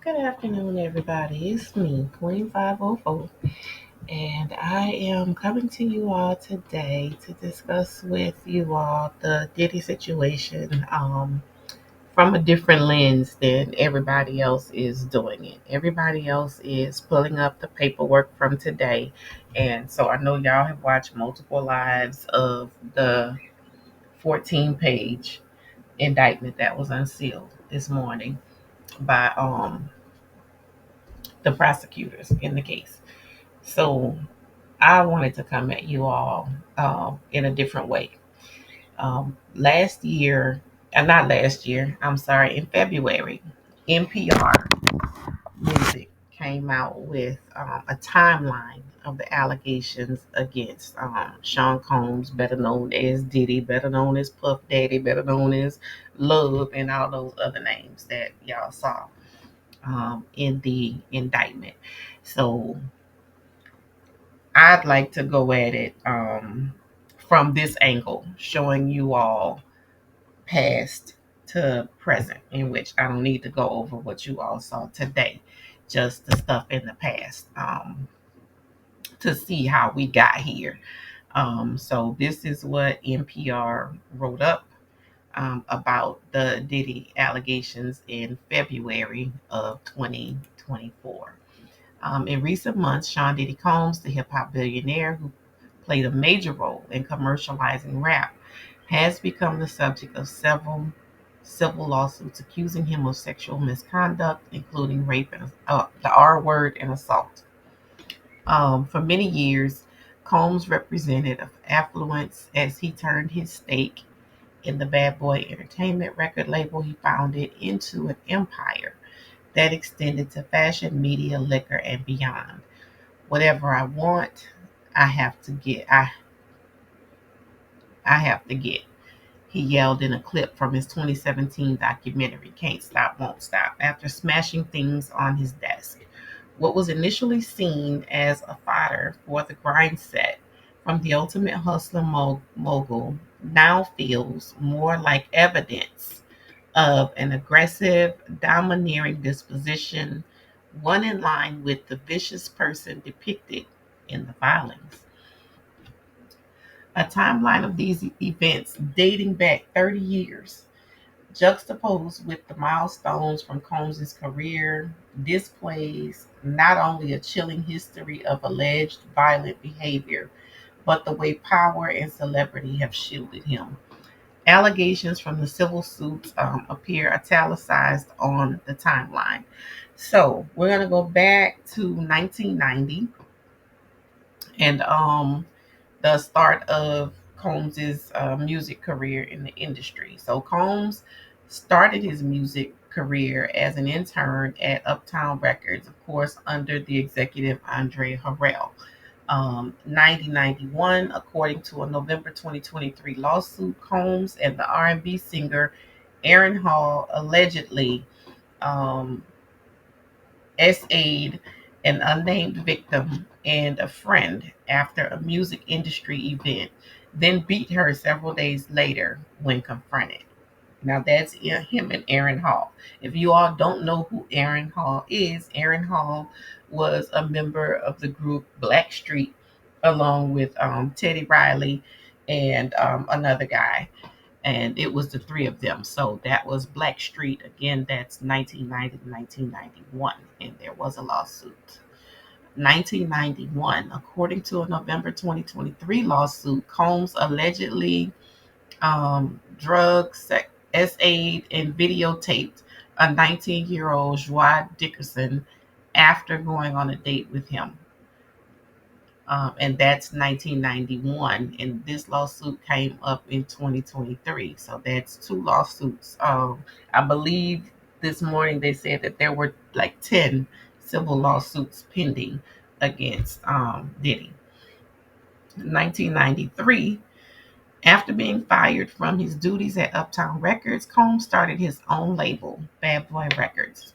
Good afternoon, everybody. It's me, Queen 504, and I am coming to you all today to discuss with you all the Diddy situation from a different lens than everybody else is doing it. Everybody else is pulling up the paperwork from today, and so I know y'all have watched multiple lives of the 14-page indictment that was unsealed this morning by the prosecutors in the case. So I wanted to come at you all in a different way. Last year, not last year, I'm sorry, in February, NPR Music came out with a timeline of the allegations against Sean Combs, better known as Diddy, better known as Puff Daddy, better known as Love, and all those other names that y'all saw in the indictment. So I'd like to go at it from this angle, showing you all past to present, in which I don't need to go over what you all saw today, just the stuff in the past to see how we got here. So this is what NPR wrote up about the Diddy allegations in February of 2024. In recent months, Sean Diddy Combs, the hip hop billionaire who played a major role in commercializing rap, has become the subject of several civil lawsuits accusing him of sexual misconduct, including rape and the R word and assault. For many years, Combs represented affluence as he turned his stake in the Bad Boy Entertainment record label he founded into an empire that extended to fashion, media, liquor, and beyond. Whatever I want, I have to get. I have to get. He yelled in a clip from his 2017 documentary, Can't Stop, Won't Stop, after smashing things on his desk. What was initially seen as a fodder for the grind set from the ultimate hustler mogul now feels more like evidence of an aggressive, domineering disposition, one in line with the vicious person depicted in the filings. A timeline of these events dating back 30 years, juxtaposed with the milestones from Combs' career, displays not only a chilling history of alleged violent behavior, but the way power and celebrity have shielded him. Allegations from the civil suits appear italicized on the timeline. So we're going to go back to 1990 and the start of Combs's music career in the industry. So Combs started his music career as an intern at Uptown Records, of course, under the executive Andre Harrell. 1991, according to a November 2023 lawsuit, Combs and the R&B singer Aaron Hall allegedly um, SA'd an unnamed victim and a friend after a music industry event, then beat her several days later when confronted. Now that's him and Aaron Hall. If you all don't know who Aaron Hall is, Aaron Hall was a member of the group Blackstreet, along with Teddy Riley and another guy, and it was the three of them. So that was Blackstreet. Again, that's 1990 to 1991, and there was a lawsuit. 1991, according to a November 2023 lawsuit, Combs allegedly drug, SA'd, and videotaped a 19-year-old Joie Dickerson after going on a date with him. And that's 1991. And this lawsuit came up in 2023. So that's two lawsuits. I believe this morning they said that there were like 10 civil lawsuits pending against Diddy. 1993, after being fired from his duties at Uptown Records, Combs started his own label, Bad Boy Records.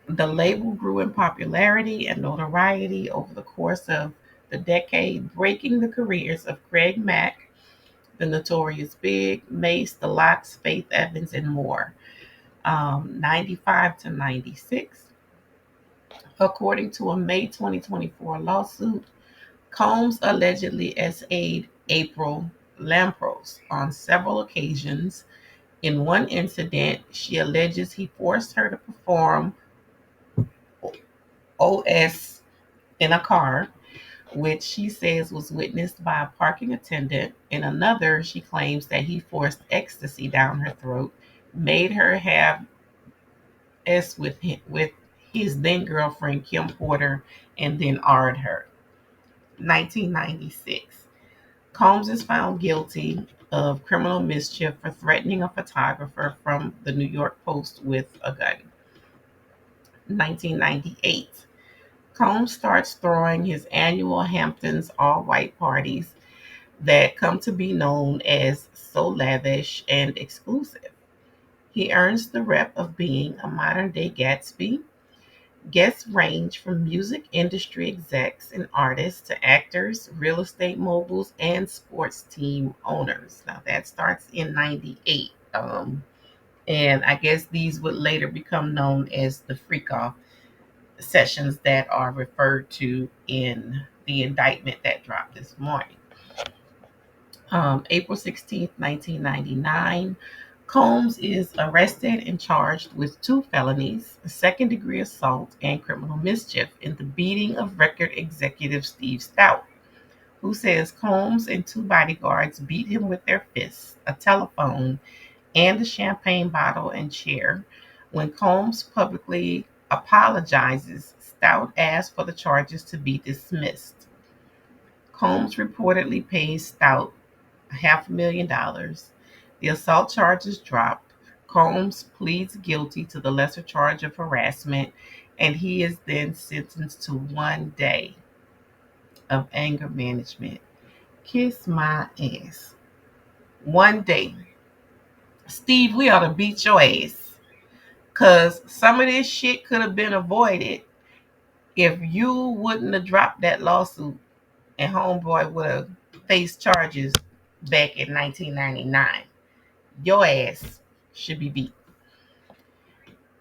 The label grew in popularity and notoriety over the course of the decade, breaking the careers of Craig Mack, the Notorious Big, Mace, The Lox, Faith Evans, and more. 95 to 96. According to a May 2024 lawsuit, Combs allegedly essayed April Lampros on several occasions. In one incident, she alleges he forced her to perform OS in a car, which she says was witnessed by a parking attendant. In another, she claims that he forced ecstasy down her throat, made her have with his then girlfriend Kim Porter, and then R'd her. 1996. Combs is found guilty of criminal mischief for threatening a photographer from the New York Post with a gun. 1998. Combs starts throwing his annual Hamptons all white parties that come to be known as so lavish and exclusive. He earns the rep of being a modern day Gatsby. Guests range from music industry execs and artists to actors, real estate moguls, and sports team owners. Now that starts in 98. And I guess these would later become known as the freak off sessions that are referred to in the indictment that dropped this morning. April 16th, 1999, Combs is arrested and charged with two felonies, second degree assault, and criminal mischief in the beating of record executive Steve Stout, who says Combs and two bodyguards beat him with their fists, a telephone, and a champagne bottle and chair. When Combs publicly apologizes, Stout asks for the charges to be dismissed. Combs reportedly pays Stout $500,000. The assault charges dropped. Combs pleads guilty to the lesser charge of harassment, and he is then sentenced to 1 day of anger management. Kiss my ass. 1 day. Steve, we ought to beat your ass. Because some of this shit could have been avoided if you wouldn't have dropped that lawsuit and Homeboy would have faced charges back in 1999. Your ass should be beat.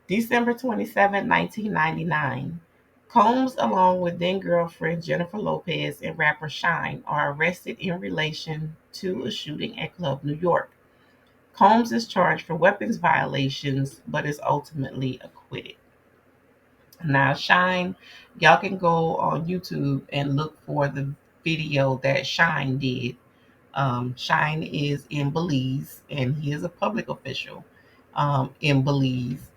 December 27, 1999. Combs, along with then girlfriend Jennifer Lopez and rapper Shine, are arrested in relation to a shooting at Club New York. Combs is charged for weapons violations but is ultimately acquitted. Now, Shine, y'all can go on YouTube and look for the video that Shine did. Shine is in Belize and he is a public official in Belize.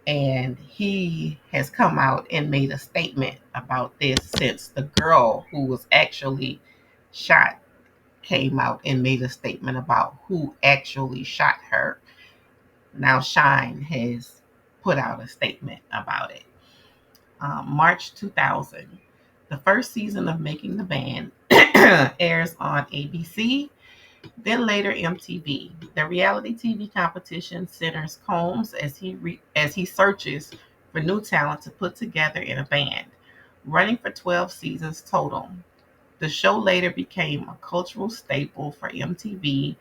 And he has come out and made a statement about this since the girl who was actually shot came out and made a statement about who actually shot her. Now, Shine has put out a statement about it. March 2000. The first season of Making the Band airs on ABC, then later MTV. The reality TV competition centers Combs as he searches for new talent to put together in a band. Running for 12 seasons total, the show later became a cultural staple for MTV,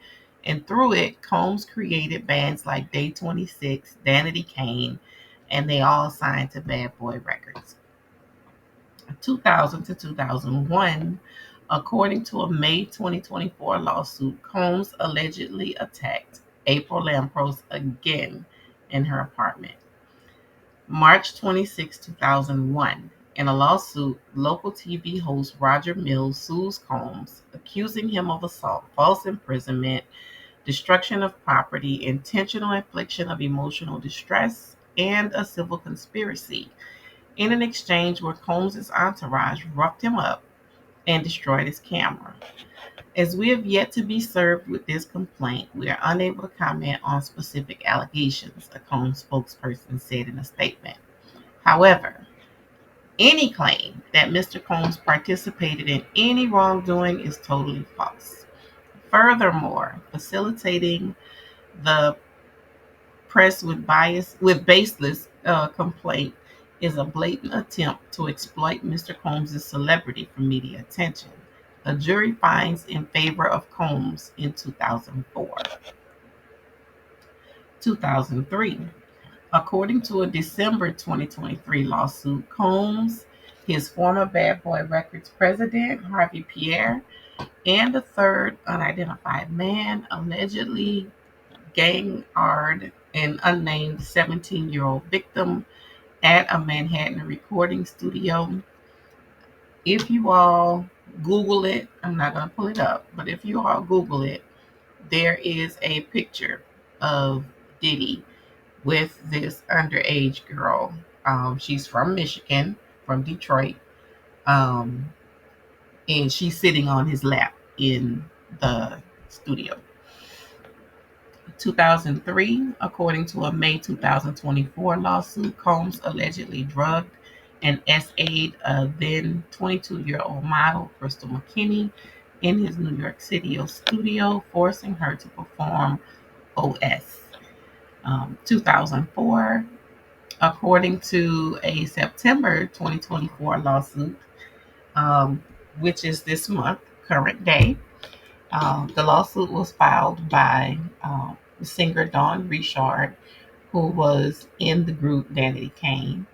and through it, Combs created bands like Day 26, Danity Kane, and they all signed to Bad Boy Records. 2000 to 2001, according to a May 2024 lawsuit, Combs allegedly attacked April Lampros again in her apartment. March 26, 2001, in a lawsuit, local TV host Roger Mills sues Combs, accusing him of assault, false imprisonment, destruction of property, intentional infliction of emotional distress, and a civil conspiracy in an exchange where Combs' entourage roughed him up and destroyed his camera. As we have yet to be served with this complaint, we are unable to comment on specific allegations, a Combs spokesperson said in a statement. However, any claim that Mr. Combs participated in any wrongdoing is totally false. Furthermore, facilitating the press with baseless complaint is a blatant attempt to exploit Mr. Combs' celebrity for media attention. A jury finds in favor of Combs in 2004. 2003. According to a December 2023 lawsuit, Combs, his former Bad Boy Records president, Harvey Pierre, and a third unidentified man allegedly ganged an unnamed 17-year-old victim at a Manhattan recording studio. If you all Google it, I'm not going to pull it up, but if you all Google it, there is a picture of Diddy with this underage girl. She's from Michigan, from Detroit, um, and she's sitting on his lap in the studio. 2003, according to a May 2024 lawsuit, Combs allegedly drugged and SA'd a then 22-year-old model, Crystal McKinney, in his New York City studio, forcing her to perform OS. 2004, according to a September 2024 lawsuit, um, which is this month, current day. The lawsuit was filed by singer Dawn Richard, who was in the group Danity Kane.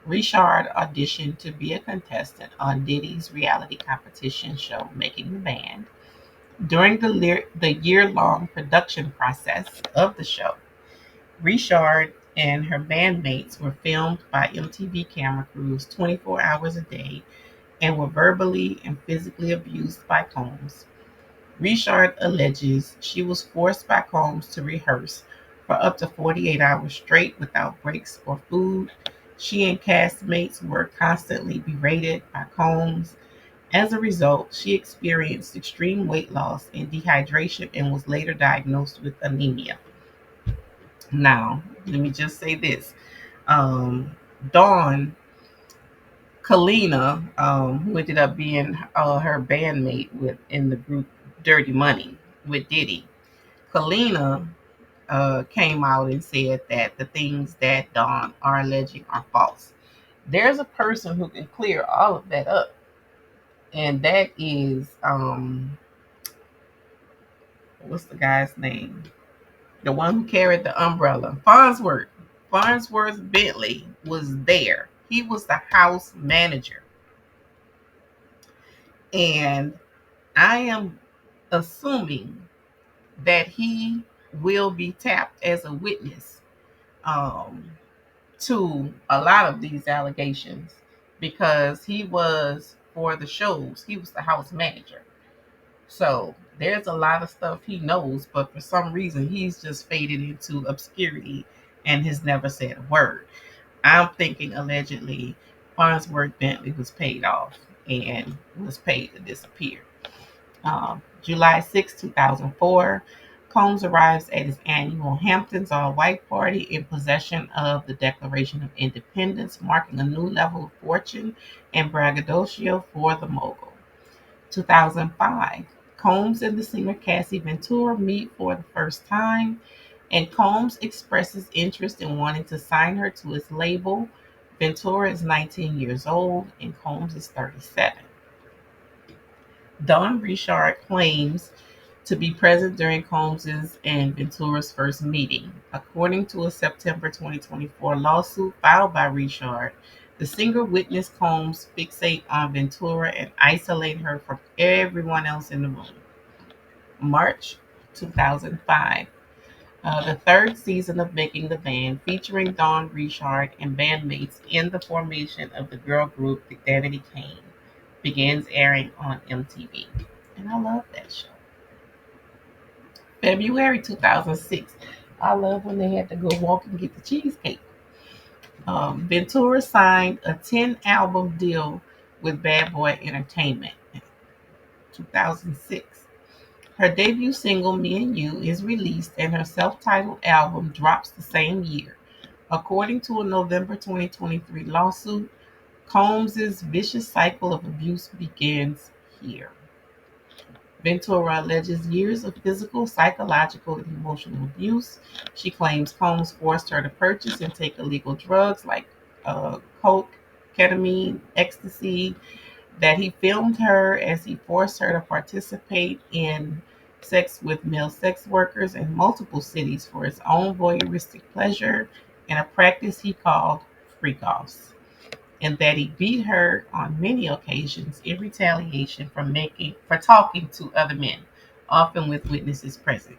Richard auditioned to be a contestant on Diddy's reality competition show, Making the Band. During the year-long production process of the show, Richard and her bandmates were filmed by MTV camera crews 24 hours a day and were verbally and physically abused by Combs. Richard alleges she was forced by Combs to rehearse for up to 48 hours straight without breaks or food. She and castmates were constantly berated by Combs. As a result, she experienced extreme weight loss and dehydration and was later diagnosed with anemia. Now, let me just say this. Um, Dawn Kalina, who ended up being her bandmate with in the group Dirty Money with Diddy. Kalina came out and said that the things that Dawn are alleging are false. There's a person who can clear all of that up, and that is what's the guy's name? The one who carried the umbrella, Farnsworth. Farnsworth Bentley was there. He was the house manager, and I am assuming that he will be tapped as a witness um, to a lot of these allegations because he was for the shows, he was the house manager. So there's a lot of stuff he knows, but for some reason he's just faded into obscurity and has never said a word. I'm thinking allegedly Farnsworth Bentley was paid off and was paid to disappear. July 6, 2004, Combs arrives at his annual Hamptons all-white party in possession of the Declaration of Independence, marking a new level of fortune and braggadocio for the mogul. 2005, Combs and the singer Cassie Ventura meet for the first time, and Combs expresses interest in wanting to sign her to his label. Ventura is 19 years old, and Combs is 37. Don Richard claims to be present during Combs's and Ventura's first meeting. According to a September 2024 lawsuit filed by Richard, the singer witnessed Combs fixate on Ventura and isolate her from everyone else in the room. March 2005. The third season of Making the Band, featuring Dawn Richard and bandmates in the formation of the girl group The Danity Kane, begins airing on MTV. And I love that show. February 2006. I love when they had to go walk and get the cheesecake. Ventura signed a 10-album deal with Bad Boy Entertainment in 2006. Her debut single, Me and You, is released and her self-titled album drops the same year. According to a November 2023 lawsuit, Combs's vicious cycle of abuse begins here. Ventura alleges years of physical, psychological, and emotional abuse. She claims Combs forced her to purchase and take illegal drugs like coke, ketamine, ecstasy, that he filmed her as he forced her to participate in sex with male sex workers in multiple cities for his own voyeuristic pleasure, in a practice he called freak-offs, and that he beat her on many occasions in retaliation for talking to other men, often with witnesses present.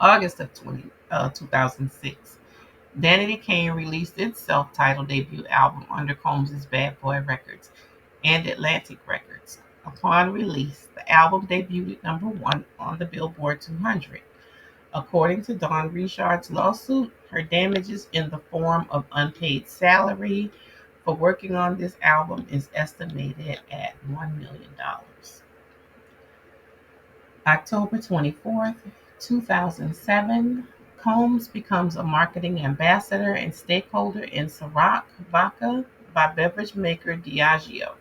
August of 2006, Danity Kane released its self-titled debut album under Combs' Bad Boy Records and Atlantic Records. Upon release, the album debuted at number one on the Billboard 200. According to Dawn Richard's lawsuit, her damages in the form of unpaid salary for working on this album is estimated at $1 million. October 24th, 2007, Combs becomes a marketing ambassador and stakeholder in Ciroc vodka by beverage maker Diageo.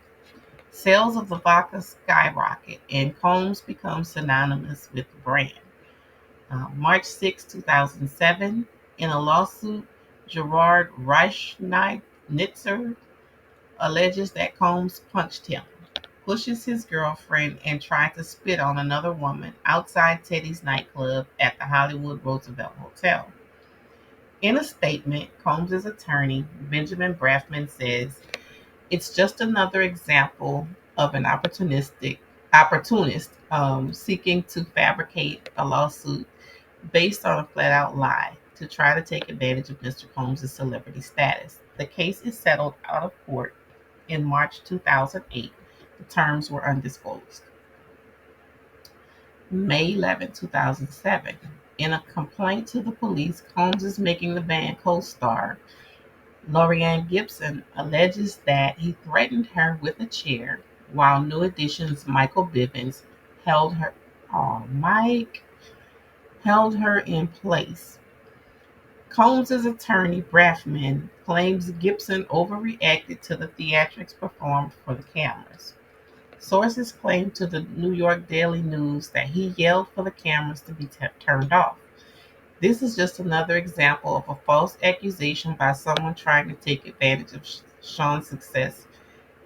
Sales of the vodka skyrocket, and Combs becomes synonymous with the brand. March 6, 2007, in a lawsuit, Gerard Reichnitzer alleges that Combs punched him, pushes his girlfriend, and tried to spit on another woman outside Teddy's nightclub at the Hollywood Roosevelt Hotel. In a statement, Combs' attorney, Benjamin Brafman, says, "It's just another example of an opportunist seeking to fabricate a lawsuit based on a flat-out lie to try to take advantage of Mr. Combs' celebrity status. The case is settled out of court in March 2008. The terms were undisclosed." May 11, 2007. In a complaint to the police, Combs is making the band co-star Lorianne Gibson alleges that he threatened her with a chair while New Edition's Michael Bivins held her. Oh, Mike held her in place. Combs' attorney Brafman claims Gibson overreacted to the theatrics performed for the cameras. Sources claim to the New York Daily News that he yelled for the cameras to be turned off. This is just another example of a false accusation by someone trying to take advantage of Sean's success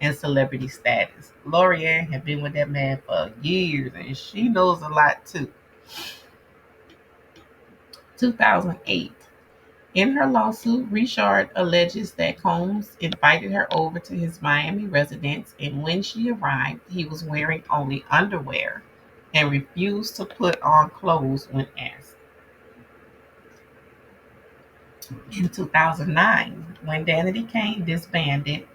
and celebrity status. Lorianne had been with that man for years and she knows a lot too. 2008. In her lawsuit, Richard alleges that Combs invited her over to his Miami residence, and when she arrived, he was wearing only underwear and refused to put on clothes when asked. In 2009, when Danity Kane disbanded,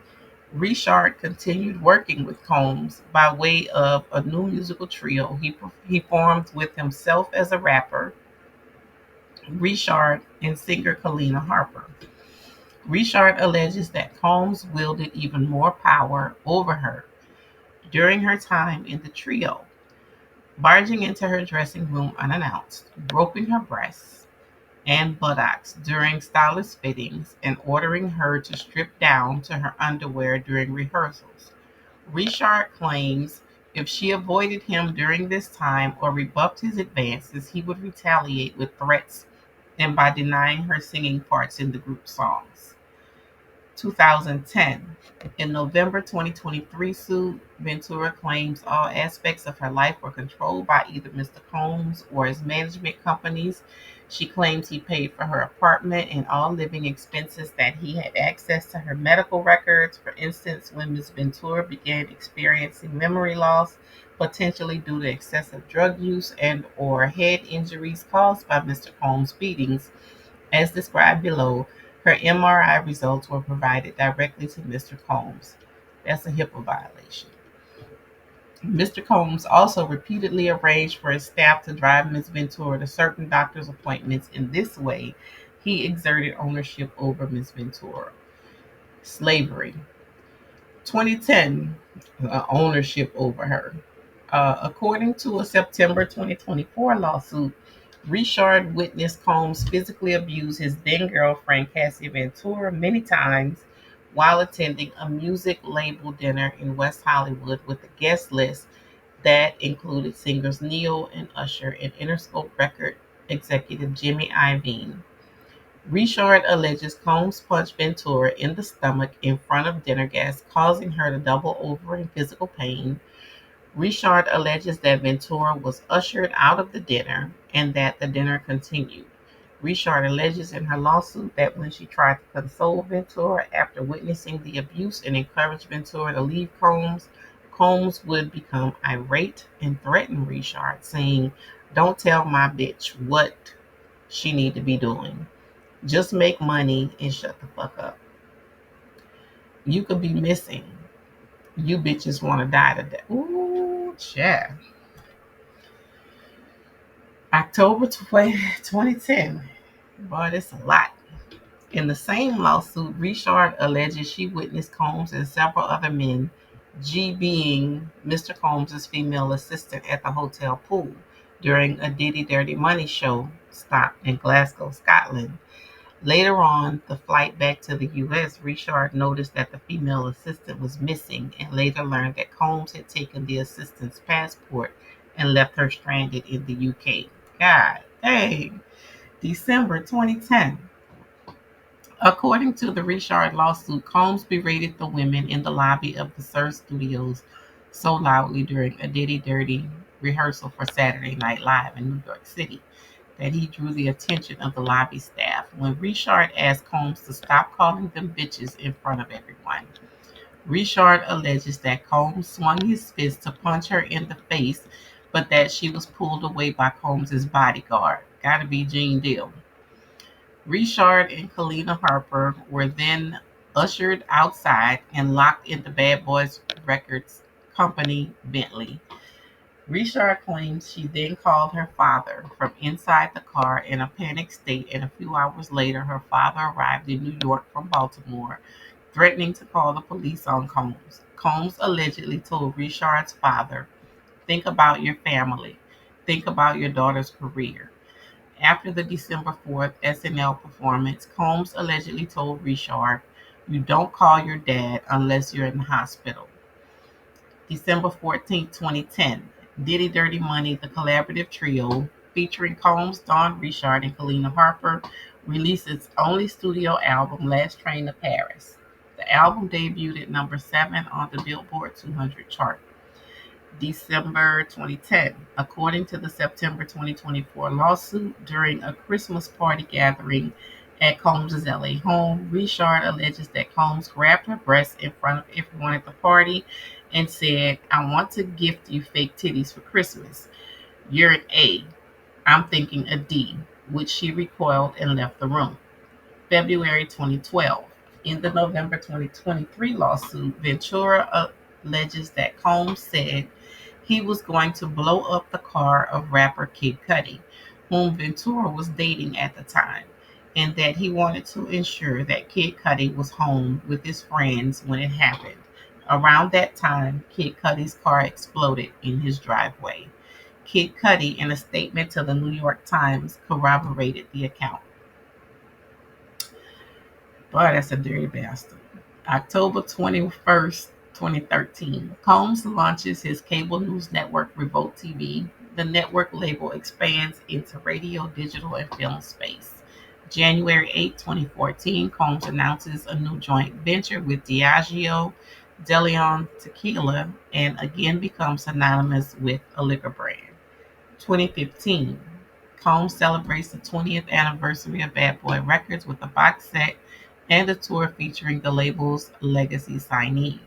Richard continued working with Combs by way of a new musical trio he formed with himself as a rapper, Richard, and singer Kalina Harper. Richard alleges that Combs wielded even more power over her during her time in the trio, barging into her dressing room unannounced, groping her breasts and buttocks during stylist fittings, and ordering her to strip down to her underwear during rehearsals. Richard claims if she avoided him during this time or rebuffed his advances, he would retaliate with threats and by denying her singing parts in the group songs. 2010. In November 2023 suit, Ventura claims all aspects of her life were controlled by either Mr. Combs or his management companies. She claims he paid for her apartment and all living expenses, that he had access to her medical records. For instance, when Ms. Ventura began experiencing memory loss, potentially due to excessive drug use and or head injuries caused by Mr. Combs' beatings, as described below, her MRI results were provided directly to Mr. Combs. That's a HIPAA violation. Mr. Combs also repeatedly arranged for his staff to drive Ms. Ventura to certain doctor's appointments. In this way, he exerted ownership over Ms. Ventura. Slavery. 2010, ownership over her. According to a September 2024 lawsuit, Richard witnessed Combs physically abuse his then girlfriend Cassie Ventura many times while attending a music label dinner in West Hollywood with a guest list that included singers Neil and Usher and Interscope record executive Jimmy Iovine. Richard alleges Combs punched Ventura in the stomach in front of dinner guests, causing her to double over in physical pain. Richard alleges that Ventura was ushered out of the dinner and that the dinner continued. Richard alleges in her lawsuit that when she tried to console Ventura after witnessing the abuse and encouraged Ventura to leave Combs, Combs would become irate and threaten Richard, saying, "Don't tell my bitch what she need to be doing. Just make money and shut the fuck up. You could be missing. You bitches want to die today." Ooh, yeah. October 2010. Boy, that's a lot. In the same lawsuit, Richard alleges she witnessed Combs and several other men, G being Mr. Combs' female assistant, at the hotel pool during a Diddy Dirty Money show stop in Glasgow, Scotland. Later on the flight back to the US, Richard noticed that the female assistant was missing and later learned that Combs had taken the assistant's passport and left her stranded in the UK. God dang. December 2010. According to the Richard lawsuit, Combs berated the women in the lobby of the Sir Studios so loudly during a Diddy Dirty rehearsal for Saturday Night Live in New York City that he drew the attention of the lobby staff. When Richard asked Combs to stop calling them bitches in front of everyone, Richard alleges that Combs swung his fist to punch her in the face, but that she was pulled away by Combs's bodyguard. Gotta be Gene Deal. Richard and Kalina Harper were then ushered outside and locked into Bad Boys Records company Bentley. Richard claims she then called her father from inside the car in a panicked state, and a few hours later, her father arrived in New York from Baltimore, threatening to call the police on Combs. Combs allegedly told Richard's father, "Think about your family. Think about your daughter's career." After the December 4th SNL performance, Combs allegedly told Richard, "You don't call your dad unless you're in the hospital." December 14, 2010. Diddy Dirty Money, the collaborative trio featuring Combs, Dawn Richard, and Kalina Harper, released its only studio album, Last Train to Paris. The album debuted at number 7 on the Billboard 200 chart. December 2010. According to the September 2024 lawsuit, during a Christmas party gathering at Combs' LA home, Richard alleges that Combs grabbed her breasts in front of everyone at the party and said, "I want to gift you fake titties for Christmas. You're an A. I'm thinking a D," which she recoiled and left the room. February 2012. In the November 2023 lawsuit, Ventura alleges that Combs said he was going to blow up the car of rapper Kid Cudi, whom Ventura was dating at the time, and that he wanted to ensure that Kid Cudi was home with his friends when it happened. Around that time, Kid Cudi's car exploded in his driveway. Kid Cudi, in a statement to the New York Times, corroborated the account. Boy, that's a dirty bastard. October 21st, 2013. Combs launches his cable news network, Revolt TV. The network label expands into radio, digital, and film space. January 8, 2014, Combs announces a new joint venture with Diageo De Leon Tequila and again becomes synonymous with a liquor brand. 2015, Combs celebrates the 20th anniversary of Bad Boy Records with a box set and a tour featuring the label's legacy signees.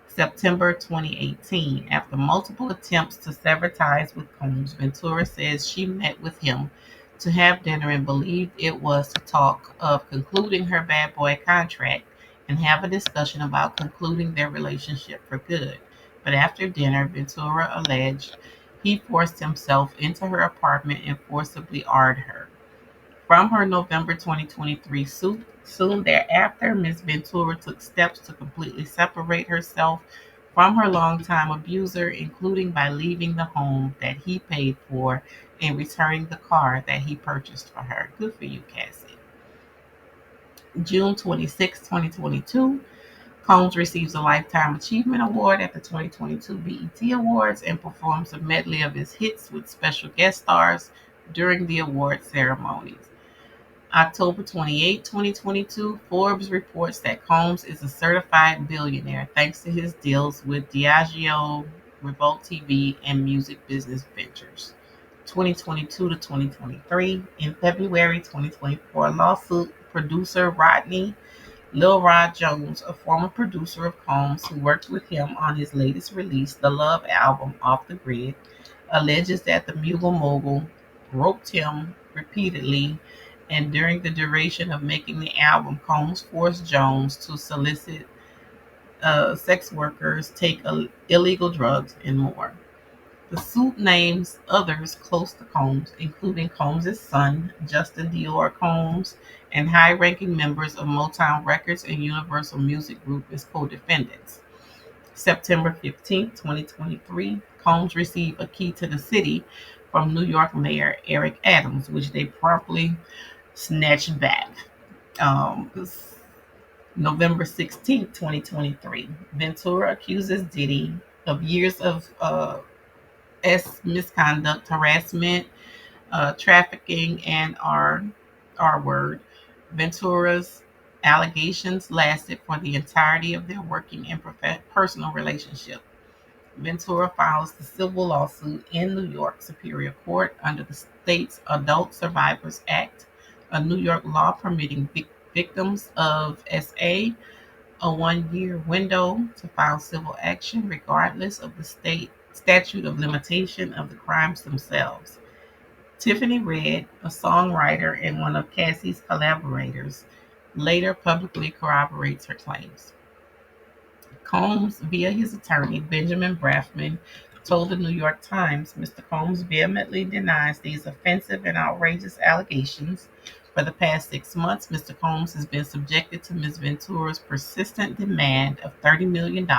September 2018, after multiple attempts to sever ties with Combs, Ventura says she met with him to have dinner and believed it was to talk of concluding her Bad Boy contract and have a discussion about concluding their relationship for good. But after dinner, Ventura alleged he forced himself into her apartment and forcibly arred her. From her November 2023 suit, soon thereafter, Ms. Ventura took steps to completely separate herself from her longtime abuser, including by leaving the home that he paid for and returning the car that he purchased for her. Good for you, Cassie. June 26, 2022, Combs receives a Lifetime Achievement Award at the 2022 BET Awards and performs a medley of his hits with special guest stars during the award ceremonies. October 28, 2022, Forbes reports that Combs is a certified billionaire thanks to his deals with Diageo, Revolt TV, and Music Business Ventures. 2022 to 2023. In February 2024, lawsuit producer Rodney Lil Rod Jones, a former producer of Combs who worked with him on his latest release, the Love album Off the Grid, alleges that the mogul roped him repeatedly, and during the duration of making the album, Combs forced Jones to solicit sex workers, take illegal drugs, and more. The suit names others close to Combs, including Combs' son, Justin Dior Combs, and high-ranking members of Motown Records and Universal Music Group as co-defendants. September 15, 2023, Combs received a key to the city from New York Mayor Eric Adams, which they promptly snatched back. Um, November 16, 2023, Ventura accuses Diddy of years of misconduct, harassment, trafficking, and R word. Ventura's allegations lasted for the entirety of their working and personal relationship. Ventura files the civil lawsuit in New York Superior Court under the state's Adult Survivors Act, a New York law permitting victims of SA a 1 year window to file civil action regardless of the state statute of limitation of the crimes themselves. Tiffany Red, a songwriter and one of Cassie's collaborators, later publicly corroborates her claims. Combs, via his attorney, Benjamin Brafman, told the New York Times Mr. Combs vehemently denies these offensive and outrageous allegations. For the past 6 months, Mr. Combs has been subjected to Ms. Ventura's persistent demand of $30 million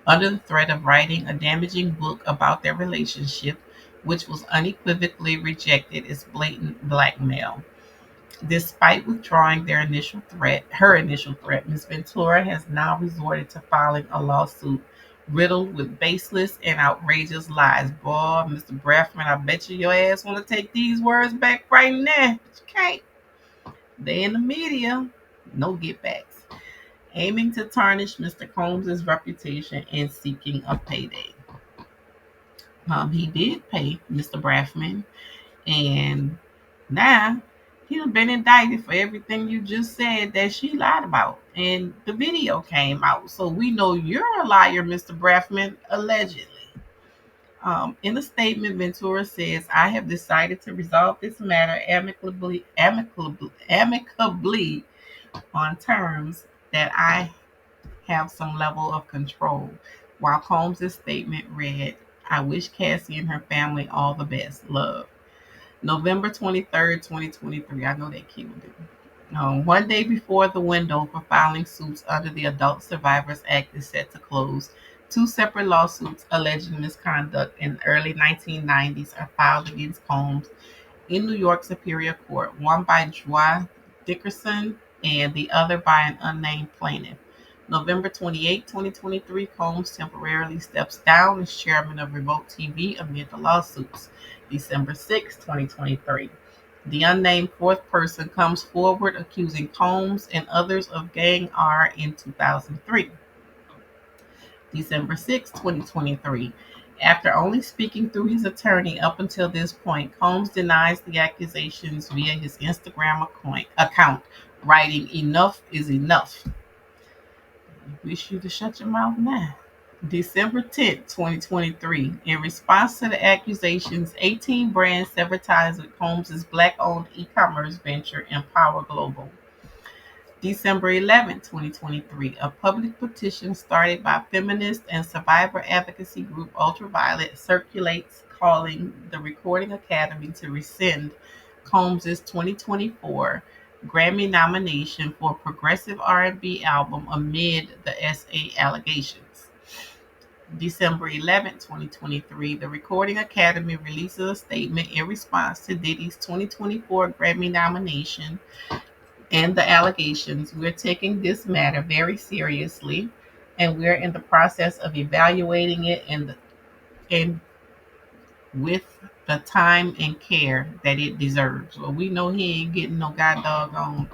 under the threat of writing a damaging book about their relationship, which was unequivocally rejected as blatant blackmail. Despite withdrawing her initial threat, Ms. Ventura has now resorted to filing a lawsuit riddled with baseless and outrageous lies. Boy, Mr. Braffman, I bet you your ass want to take these words back right now, but you can't. They in the media, no get backs, aiming to tarnish Mr. Combs' reputation and seeking a payday. He did pay Mr. Braffman, and now he's been indicted for everything you just said that she lied about. And the video came out. So we know you're a liar, Mr. Braffman, allegedly. In a statement, Ventura says, I have decided to resolve this matter amicably on terms that I have some level of control. While Combs' statement read, I wish Cassie and her family all the best. Love. November 23rd, 2023. I know that killed it. 1 day before the window for filing suits under the Adult Survivors Act is set to close, two separate lawsuits alleging misconduct in the early 1990s are filed against Combs in New York Superior Court, one by Joy Dickerson and the other by an unnamed plaintiff. November 28, 2023, Combs temporarily steps down as chairman of Remote TV amid the lawsuits. December 6, 2023, the unnamed fourth person comes forward accusing Combs and others of gang R in 2003. December 6, 2023, after only speaking through his attorney up until this point, Combs denies the accusations via his Instagram account, writing, Enough is enough. I wish you to shut your mouth now. December 10th, 2023. In response to the accusations, 18 brands severed ties with Combs' black-owned e-commerce venture, Empower Global. December 11th, 2023. A public petition started by feminist and survivor advocacy group Ultraviolet circulates calling the Recording Academy to rescind Combs' 2024 Grammy nomination for a progressive R&B album amid the SA allegations. December 11th, 2023, the Recording Academy releases a statement in response to Diddy's 2024 Grammy nomination and the allegations. We're taking this matter very seriously, and we're in the process of evaluating it and with the time and care that it deserves. Well, we know he ain't getting no god doggone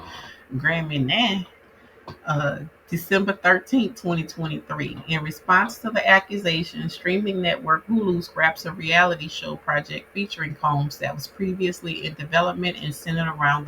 Grammy now. December 13th, 2023. In response to the accusation, streaming network Hulu scraps a reality show project featuring Combs that was previously in development and centered around